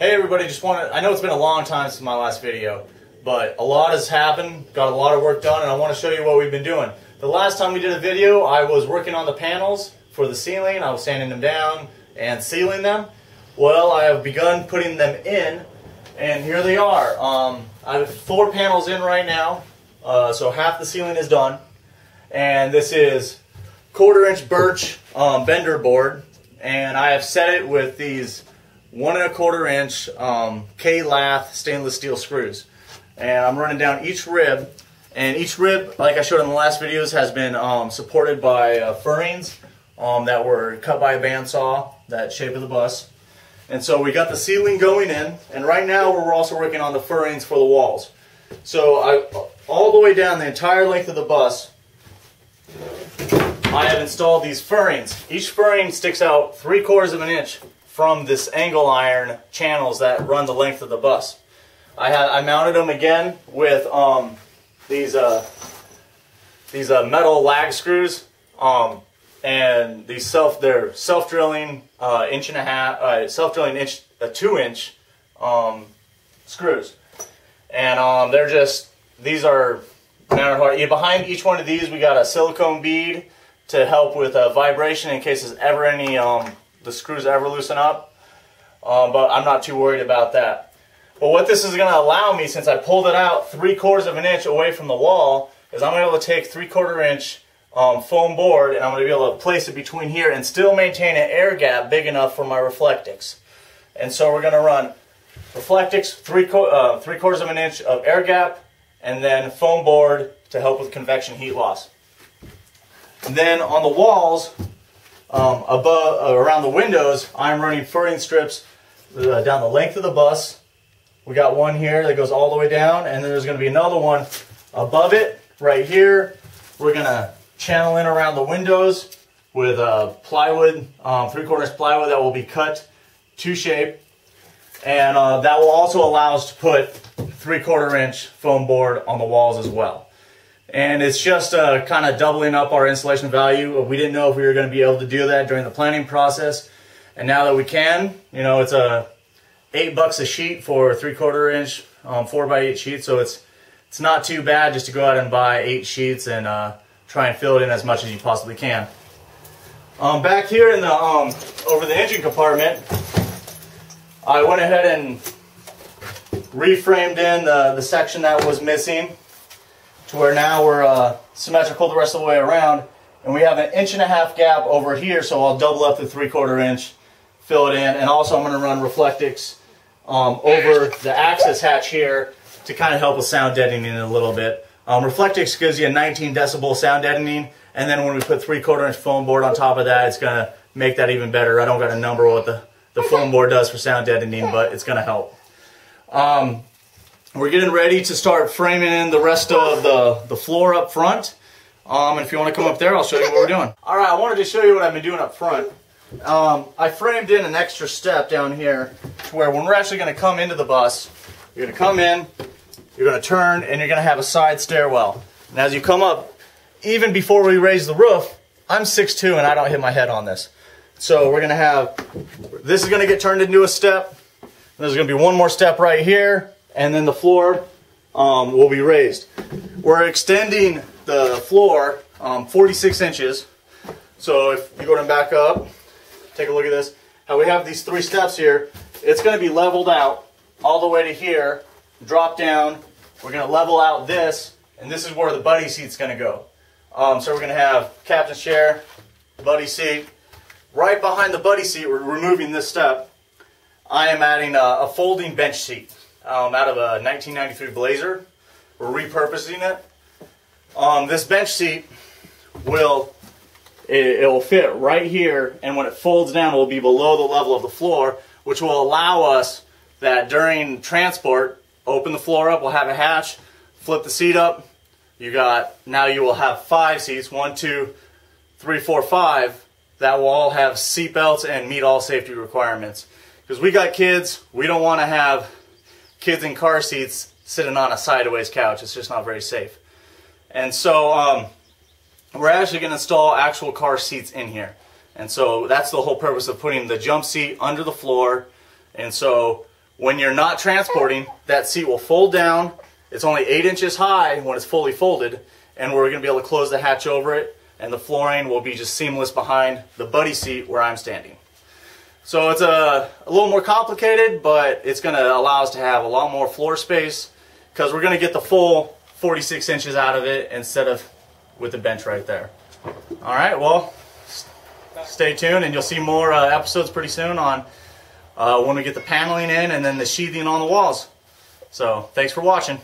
Hey everybody, I know it's been a long time since my last video, but a lot has happened, got a lot of work done, and I want to show you what we've been doing. The last time we did a video, I was working on the panels for the ceiling. I was sanding them down and sealing them. Well, I have begun putting them in, and here they are. I have 4 panels in right now, so half the ceiling is done. And this is 1/4-inch birch bender board, and I have set it with these 1 1/4-inch K-Lath stainless steel screws. And I'm running down each rib, and each rib, like I showed in the last videos, has been supported by furrings that were cut by a bandsaw, that shape of the bus. And so we got the ceiling going in, and right now we're also working on the furrings for the walls. So all the way down the entire length of the bus, I have installed these furrings. Each furring sticks out 3/4 of an inch from this angle iron channels that run the length of the bus. I mounted them again with these metal lag screws, and these they're self-drilling 2-inch screws, and these are mounted hard. Behind each one of these, we got a silicone bead to help with vibration in case there's ever any the screws ever loosen up, but I'm not too worried about that. But what this is going to allow me, since I pulled it out 3/4 of an inch away from the wall, is I'm going to be able to take 3/4-inch foam board, and I'm going to be able to place it between here and still maintain an air gap big enough for my Reflectix. And so we're going to run Reflectix 3/4 of an inch of air gap, and then foam board to help with convection heat loss. And then on the walls, around the windows, I'm running furring strips down the length of the bus. We got one here that goes all the way down, and then there's going to be another one above it right here. We're going to channel in around the windows with plywood, 3/4-inch plywood that will be cut to shape, and that will also allow us to put 3/4-inch foam board on the walls as well. And it's just kind of doubling up our installation value. We didn't know if we were going to be able to do that during the planning process, and now that we can, you know, it's $8 a sheet for 3/4-inch 4x8 sheets, so it's not too bad just to go out and buy 8 sheets and try and fill it in as much as you possibly can. Back here in the over the engine compartment, I went ahead and reframed in the section that was missing, to where now we're symmetrical the rest of the way around, and we have an 1.5-inch gap over here, so I'll double up the 3/4-inch, fill it in, and also I'm going to run Reflectix over the access hatch here to kind of help with sound deadening a little bit. Reflectix gives you a 19 decibel sound deadening, and then when we put 3/4-inch foam board on top of that, it's going to make that even better. I don't got a number what the foam board does for sound deadening, but it's going to help. We're getting ready to start framing in the rest of the floor up front. And if you want to come up there, I'll show you what we're doing. Alright, I wanted to show you what I've been doing up front. I framed in an extra step down here to where when we're actually going to come into the bus, you're going to come in, you're going to turn, and you're going to have a side stairwell. And as you come up, even before we raise the roof, I'm 6'2", and I don't hit my head on this. So we're going to have, this is going to get turned into a step. There's going to be one more step right here, and then the floor will be raised. We're extending the floor 46 inches. So if you go to back up, take a look at this. How we have these 3 steps here. It's going to be leveled out all the way to here, drop down. We're going to level out this, and this is where the buddy seat's going to go. So we're going to have captain's chair, buddy seat. Right behind the buddy seat, we're removing this step. I am adding a folding bench seat out of a 1993 Blazer. We're repurposing it. This bench seat will fit right here, and when it folds down, it will be below the level of the floor, which will allow us that during transport, open the floor up, we'll have a hatch, flip the seat up. Now you will have 5 seats, 1, 2, 3, 4, 5, that will all have seat belts and meet all safety requirements. Because we got kids, we don't want to have kids in car seats sitting on a sideways couch. It's just not very safe. And so we're actually going to install actual car seats in here. And so that's the whole purpose of putting the jump seat under the floor. And so when you're not transporting, that seat will fold down. It's only 8 inches high when it's fully folded, and we're going to be able to close the hatch over it, and the flooring will be just seamless behind the buddy seat where I'm standing. So it's a little more complicated, but it's going to allow us to have a lot more floor space because we're going to get the full 46 inches out of it instead of with the bench right there. All right, well, stay tuned and you'll see more episodes pretty soon on when we get the paneling in and then the sheathing on the walls. So thanks for watching.